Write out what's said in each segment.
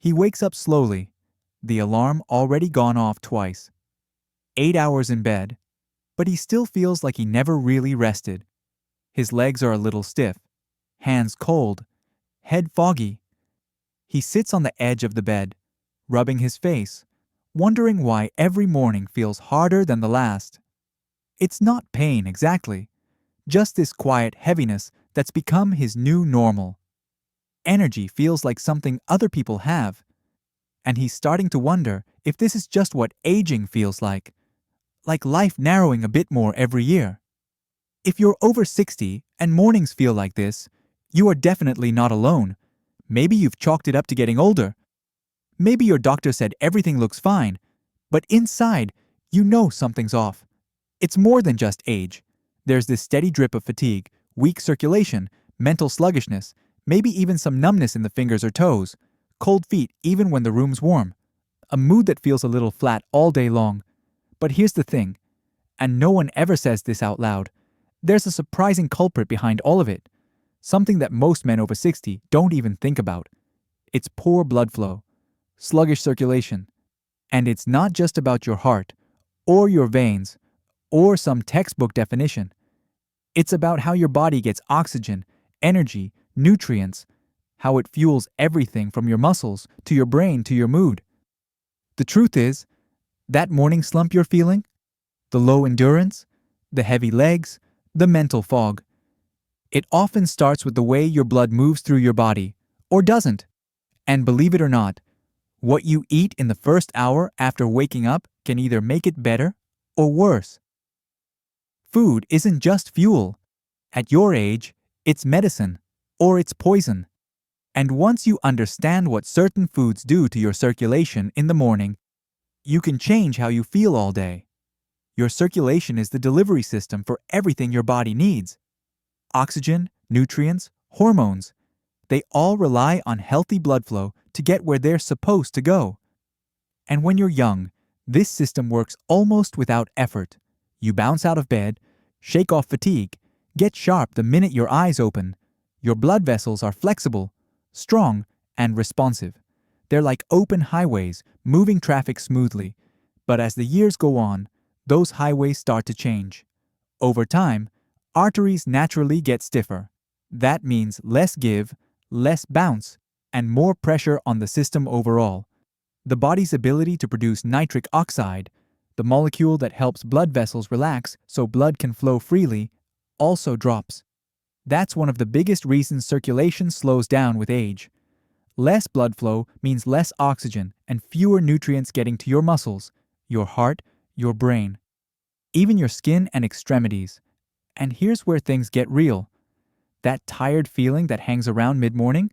He wakes up slowly, the alarm already gone off twice. 8 hours in bed, but he still feels like he never really rested. His legs are a little stiff, hands cold, head foggy. He sits on the edge of the bed, rubbing his face, wondering why every morning feels harder than the last. It's not pain exactly, just this quiet heaviness that's become his new normal. Energy feels like something other people have, and he's starting to wonder if this is just what aging feels like life narrowing a bit more every year. If you're over 60 and mornings feel like this, you are definitely not alone. Maybe you've chalked it up to getting older. Maybe your doctor said everything looks fine, but inside, you know something's off. It's more than just age. There's this steady drip of fatigue, weak circulation, mental sluggishness, maybe even some numbness in the fingers or toes, cold feet even when the room's warm, a mood that feels a little flat all day long. But here's the thing, and no one ever says this out loud, there's a surprising culprit behind all of it, something that most men over 60 don't even think about. It's poor blood flow, sluggish circulation. And it's not just about your heart, or your veins, or some textbook definition. It's about how your body gets oxygen, energy, nutrients, how it fuels everything from your muscles to your brain to your mood. The truth is, that morning slump you're feeling, the low endurance, the heavy legs, the mental fog, it often starts with the way your blood moves through your body, or doesn't. And believe it or not, what you eat in the first hour after waking up can either make it better or worse. Food isn't just fuel. At your age, it's medicine, or it's poison. And once you understand what certain foods do to your circulation in the morning, you can change how you feel all day. Your circulation is the delivery system for everything your body needs. Oxygen, nutrients, hormones. They all rely on healthy blood flow to get where they're supposed to go. And when you're young, this system works almost without effort. You bounce out of bed, shake off fatigue, get sharp the minute your eyes open. Your blood vessels are flexible, strong, and responsive. They're like open highways, moving traffic smoothly. But as the years go on, those highways start to change. Over time, arteries naturally get stiffer. That means less give, less bounce, and more pressure on the system overall. The body's ability to produce nitric oxide, the molecule that helps blood vessels relax so blood can flow freely, also drops. That's one of the biggest reasons circulation slows down with age. Less blood flow means less oxygen and fewer nutrients getting to your muscles, your heart, your brain, even your skin and extremities. And here's where things get real. That tired feeling that hangs around mid-morning?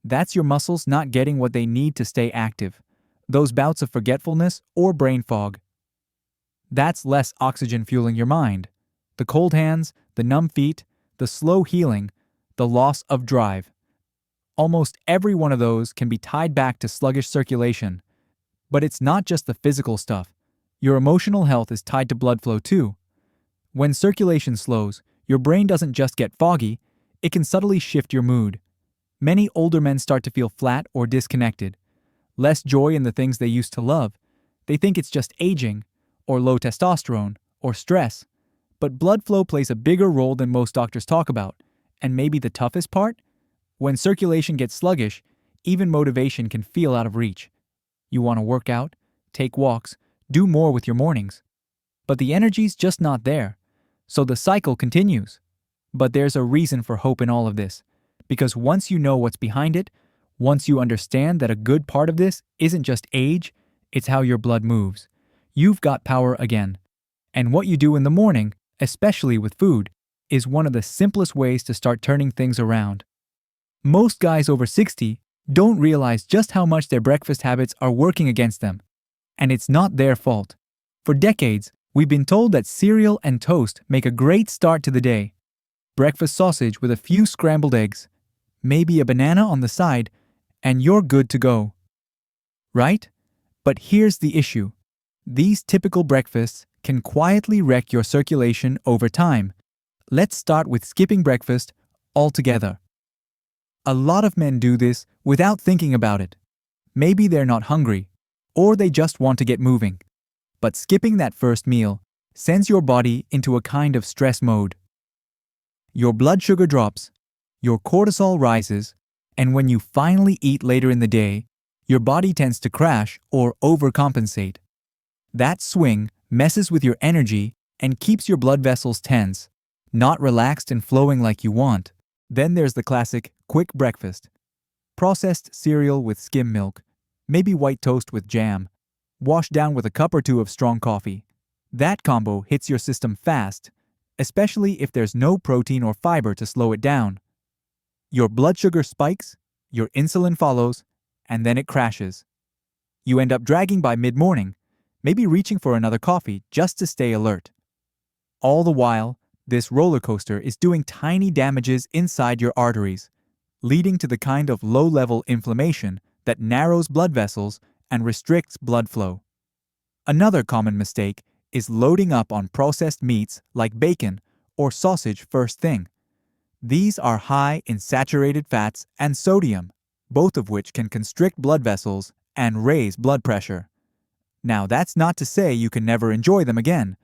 That's your muscles not getting what they need to stay active. Those bouts of forgetfulness or brain fog. That's less oxygen fueling your mind. The cold hands, the numb feet, the slow healing, the loss of drive. Almost every one of those can be tied back to sluggish circulation. But it's not just the physical stuff. Your emotional health is tied to blood flow too. When circulation slows, your brain doesn't just get foggy, it can subtly shift your mood. Many older men start to feel flat or disconnected. Less joy in the things they used to love. They think it's just aging, or low testosterone, or stress. But blood flow plays a bigger role than most doctors talk about. And maybe the toughest part? When circulation gets sluggish, even motivation can feel out of reach. You want to work out, take walks, do more with your mornings. But the energy's just not there. So the cycle continues. But there's a reason for hope in all of this. Because once you know what's behind it, once you understand that a good part of this isn't just age, it's how your blood moves. You've got power again. And what you do in the morning, especially with food, is one of the simplest ways to start turning things around. Most guys over 60 don't realize just how much their breakfast habits are working against them. And it's not their fault. For decades, we've been told that cereal and toast make a great start to the day. Breakfast sausage with a few scrambled eggs, maybe a banana on the side, and you're good to go. Right? But here's the issue. These typical breakfasts can quietly wreck your circulation over time. Let's start with skipping breakfast altogether. A lot of men do this without thinking about it. Maybe they're not hungry, or they just want to get moving. But skipping that first meal sends your body into a kind of stress mode. Your blood sugar drops, your cortisol rises, and when you finally eat later in the day, your body tends to crash or overcompensate. That swing messes with your energy and keeps your blood vessels tense, not relaxed and flowing like you want. Then there's the classic quick breakfast. Processed cereal with skim milk, maybe white toast with jam, washed down with a cup or two of strong coffee. That combo hits your system fast, especially if there's no protein or fiber to slow it down. Your blood sugar spikes, your insulin follows, and then it crashes. You end up dragging by mid-morning, maybe reaching for another coffee just to stay alert. All the while, this roller coaster is doing tiny damages inside your arteries, leading to the kind of low-level inflammation that narrows blood vessels and restricts blood flow. Another common mistake is loading up on processed meats like bacon or sausage first thing. These are high in saturated fats and sodium, both of which can constrict blood vessels and raise blood pressure. Now, that's not to say you can never enjoy them again,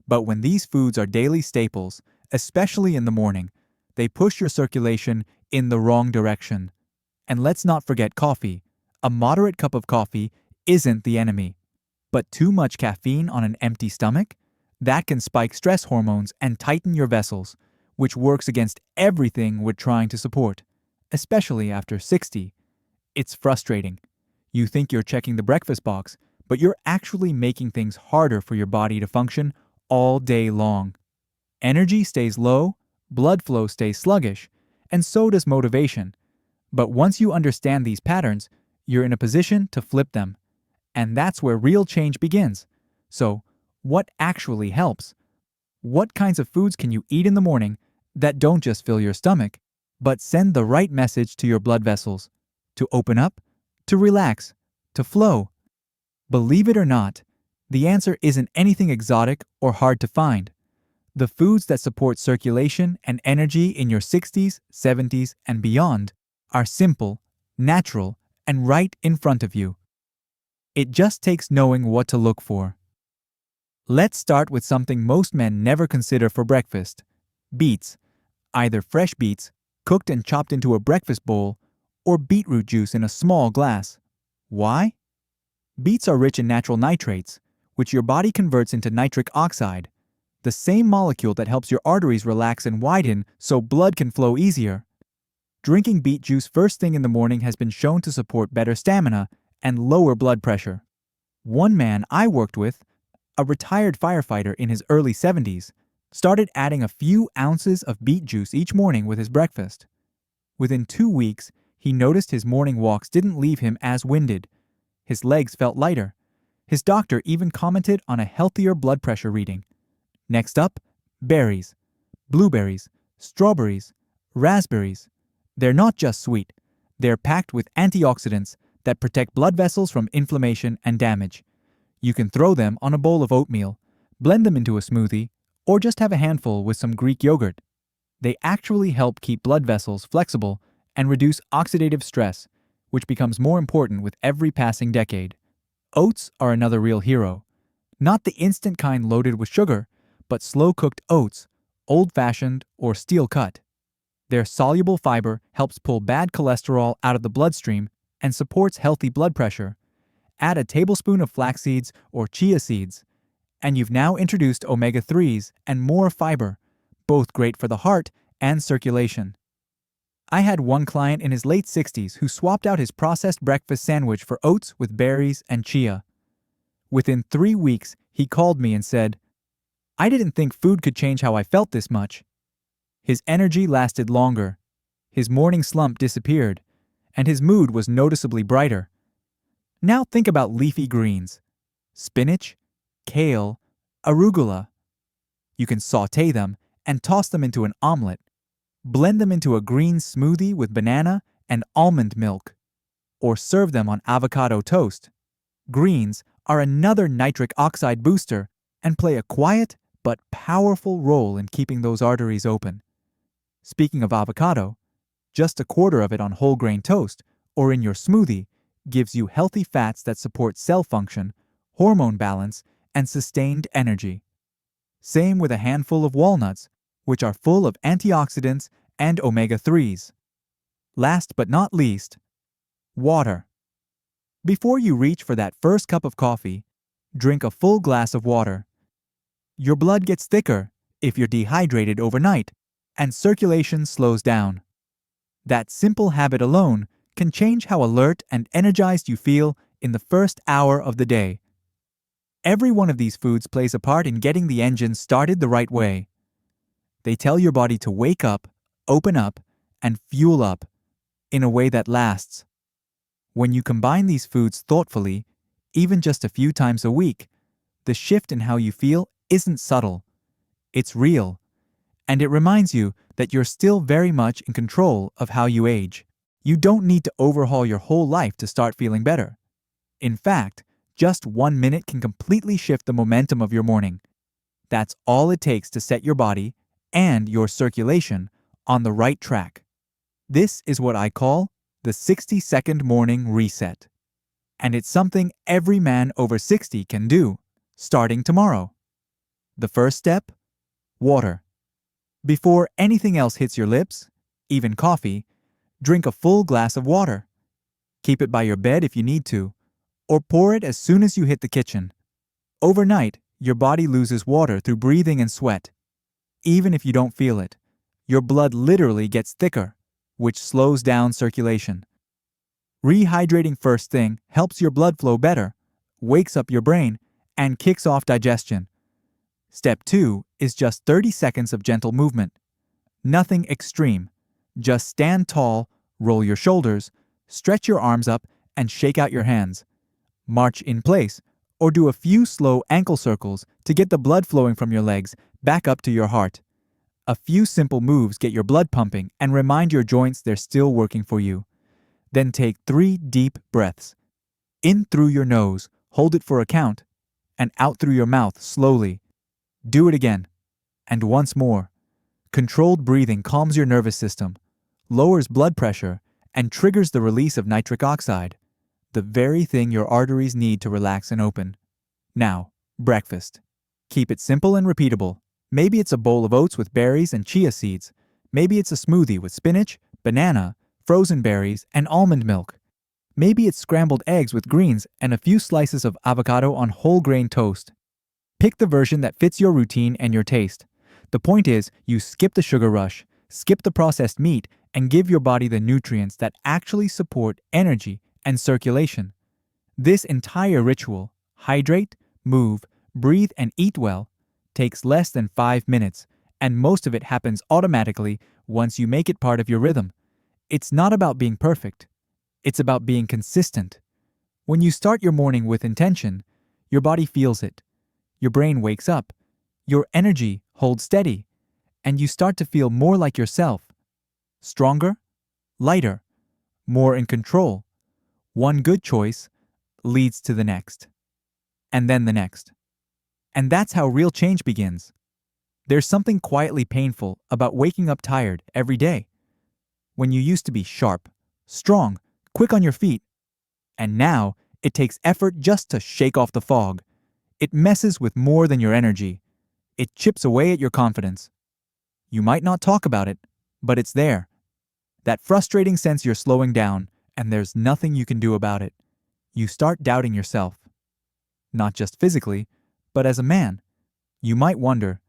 but when these foods are daily staples, especially in the morning, they push your circulation in the wrong direction. And let's not forget coffee. A moderate cup of coffee isn't the enemy. But too much caffeine on an empty stomach? That can spike stress hormones and tighten your vessels, which works against everything we're trying to support, especially after 60. It's frustrating. You think you're checking the breakfast box, but you're actually making things harder for your body to function all day long. Energy stays low, blood flow stays sluggish, and so does motivation. But once you understand these patterns, you're in a position to flip them. And that's where real change begins. So, what actually helps? What kinds of foods can you eat in the morning that don't just fill your stomach, but send the right message to your blood vessels? To open up, to relax, to flow. Believe it or not, the answer isn't anything exotic or hard to find. The foods that support circulation and energy in your 60s, 70s, and beyond are simple, natural, and right in front of you. It just takes knowing what to look for. Let's start with something most men never consider for breakfast: beets. Either fresh beets, cooked and chopped into a breakfast bowl, or beetroot juice in a small glass. Why? Beets are rich in natural nitrates, which your body converts into nitric oxide, the same molecule that helps your arteries relax and widen so blood can flow easier. Drinking beet juice first thing in the morning has been shown to support better stamina and lower blood pressure. One man I worked with, a retired firefighter in his early 70s, started adding a few ounces of beet juice each morning with his breakfast. Within 2 weeks, he noticed his morning walks didn't leave him as winded. His legs felt lighter. His doctor even commented on a healthier blood pressure reading. Next up, berries. Blueberries, strawberries, raspberries. They're not just sweet. They're packed with antioxidants that protect blood vessels from inflammation and damage. You can throw them on a bowl of oatmeal, blend them into a smoothie, or just have a handful with some Greek yogurt. They actually help keep blood vessels flexible and reduce oxidative stress, which becomes more important with every passing decade. Oats are another real hero. Not the instant kind loaded with sugar, but slow-cooked oats, old-fashioned or steel-cut. Their soluble fiber helps pull bad cholesterol out of the bloodstream and supports healthy blood pressure. Add a tablespoon of flax seeds or chia seeds, and you've now introduced omega-3s and more fiber, both great for the heart and circulation. I had one client in his late 60s who swapped out his processed breakfast sandwich for oats with berries and chia. Within 3 weeks, he called me and said, "I didn't think food could change how I felt this much." His energy lasted longer, his morning slump disappeared, and his mood was noticeably brighter. Now think about leafy greens: spinach, kale, arugula. You can sauté them and toss them into an omelet. Blend them into a green smoothie with banana and almond milk, or serve them on avocado toast. Greens are another nitric oxide booster and play a quiet but powerful role in keeping those arteries open. Speaking of avocado, just a quarter of it on whole grain toast or in your smoothie gives you healthy fats that support cell function, hormone balance, and sustained energy. Same with a handful of walnuts, which are full of antioxidants and omega-3s. Last but not least, water. Before you reach for that first cup of coffee, drink a full glass of water. Your blood gets thicker if you're dehydrated overnight, and circulation slows down. That simple habit alone can change how alert and energized you feel in the first hour of the day. Every one of these foods plays a part in getting the engine started the right way. They tell your body to wake up, open up, and fuel up in a way that lasts. When you combine these foods thoughtfully, even just a few times a week, the shift in how you feel isn't subtle. It's real, and it reminds you that you're still very much in control of how you age. You don't need to overhaul your whole life to start feeling better. In fact, just 1 minute can completely shift the momentum of your morning. That's all it takes to set your body and your circulation on the right track. This is what I call the 60-second morning reset. And it's something every man over 60 can do, starting tomorrow. The first step? Water. Before anything else hits your lips, even coffee, drink a full glass of water. Keep it by your bed if you need to, or pour it as soon as you hit the kitchen. Overnight, your body loses water through breathing and sweat. Even if you don't feel it, your blood literally gets thicker, which slows down circulation. Rehydrating first thing helps your blood flow better, wakes up your brain, and kicks off digestion. Step 2 is just 30 seconds of gentle movement. Nothing extreme. Just stand tall, roll your shoulders, stretch your arms up, and shake out your hands. March in place, or do a few slow ankle circles to get the blood flowing from your legs back up to your heart. A few simple moves get your blood pumping and remind your joints they're still working for you. Then take 3 deep breaths. In through your nose, hold it for a count, and out through your mouth slowly. Do it again, and once more. Controlled breathing calms your nervous system, lowers blood pressure, and triggers the release of nitric oxide, the very thing your arteries need to relax and open. Now, breakfast. Keep it simple and repeatable. Maybe it's a bowl of oats with berries and chia seeds. Maybe it's a smoothie with spinach, banana, frozen berries, and almond milk. Maybe it's scrambled eggs with greens and a few slices of avocado on whole grain toast. Pick the version that fits your routine and your taste. The point is, you skip the sugar rush, skip the processed meat, and give your body the nutrients that actually support energy and circulation. This entire ritual, hydrate, move, breathe, and eat well, takes less than 5 minutes, and most of it happens automatically once you make it part of your rhythm. It's not about being perfect. It's about being consistent. When you start your morning with intention, your body feels it. Your brain wakes up. Your energy holds steady. And you start to feel more like yourself. Stronger, lighter, more in control. One good choice leads to the next. And then the next. And that's how real change begins. There's something quietly painful about waking up tired every day. When you used to be sharp, strong, quick on your feet. And now, it takes effort just to shake off the fog. It messes with more than your energy. It chips away at your confidence. You might not talk about it, but it's there. That frustrating sense you're slowing down, and there's nothing you can do about it. You start doubting yourself. Not just physically, but as a man. You might wonder,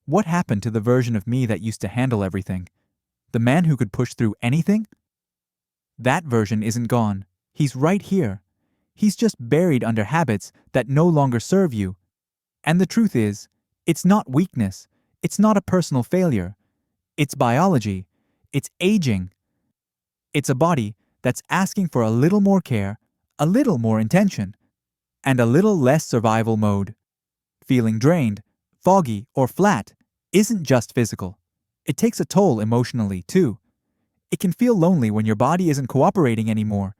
what happened to the version of me that used to handle everything? The man who could push through anything? That version isn't gone. He's right here. He's just buried under habits that no longer serve you. And the truth is, it's not weakness. It's not a personal failure. It's biology. It's aging. It's a body that's asking for a little more care, a little more intention, and a little less survival mode. Feeling drained, foggy, or flat isn't just physical. It takes a toll emotionally, too. It can feel lonely when your body isn't cooperating anymore.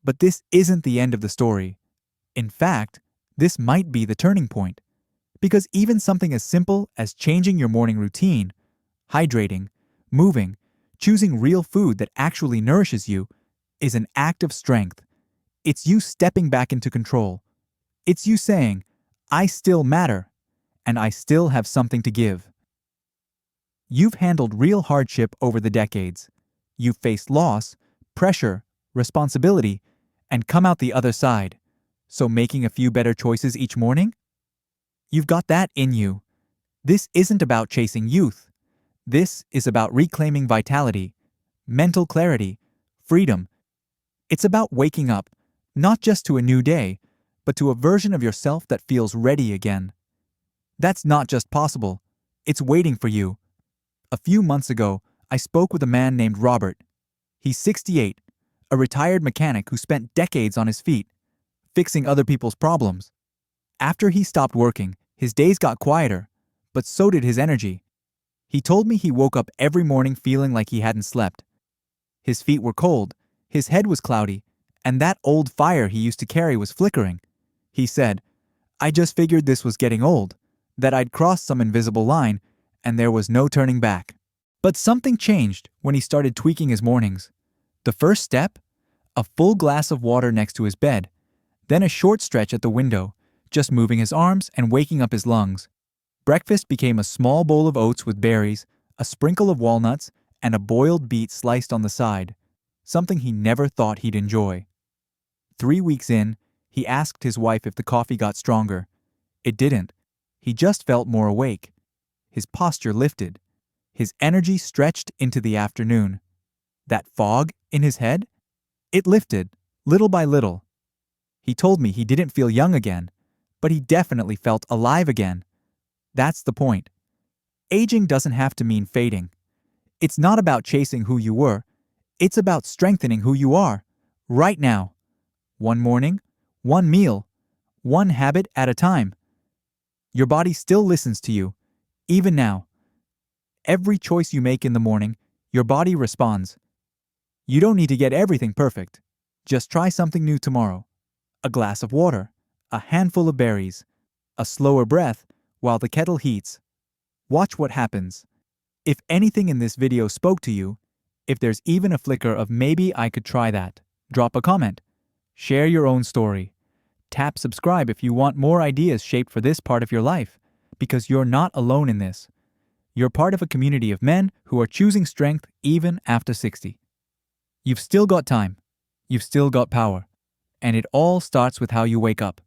But this isn't the end of the story. In fact, this might be the turning point. Because even something as simple as changing your morning routine, hydrating, moving, choosing real food that actually nourishes you, is an act of strength. It's you stepping back into control. It's you saying, I still matter, and I still have something to give. You've handled real hardship over the decades. You've faced loss, pressure, responsibility, and come out the other side. So making a few better choices each morning? You've got that in you. This isn't about chasing youth. This is about reclaiming vitality, mental clarity, freedom. It's about waking up, not just to a new day, but to a version of yourself that feels ready again. That's not just possible. It's waiting for you. A few months ago, I spoke with a man named Robert. He's 68, a retired mechanic who spent decades on his feet, fixing other people's problems. After he stopped working, his days got quieter, but so did his energy. He told me he woke up every morning feeling like he hadn't slept. His feet were cold, his head was cloudy, and that old fire he used to carry was flickering. He said, I just figured this was getting old, that I'd crossed some invisible line, and there was no turning back. But something changed when he started tweaking his mornings. The first step? A full glass of water next to his bed, then a short stretch at the window, just moving his arms and waking up his lungs. Breakfast became a small bowl of oats with berries, a sprinkle of walnuts, and a boiled beet sliced on the side, something he never thought he'd enjoy. 3 weeks in, he asked his wife if the coffee got stronger. It didn't. He just felt more awake. His posture lifted. His energy stretched into the afternoon. That fog in his head? It lifted, little by little. He told me he didn't feel young again, but he definitely felt alive again. That's the point. Aging doesn't have to mean fading. It's not about chasing who you were. It's about strengthening who you are, right now. One morning, one meal, one habit at a time. Your body still listens to you, even now. Every choice you make in the morning, your body responds. You don't need to get everything perfect. Just try something new tomorrow. A glass of water, a handful of berries, a slower breath while the kettle heats. Watch what happens. If anything in this video spoke to you, if there's even a flicker of maybe I could try that, drop a comment. Share your own story. Tap subscribe if you want more ideas shaped for this part of your life, because you're not alone in this. You're part of a community of men who are choosing strength even after 60. You've still got time. You've still got power. And it all starts with how you wake up.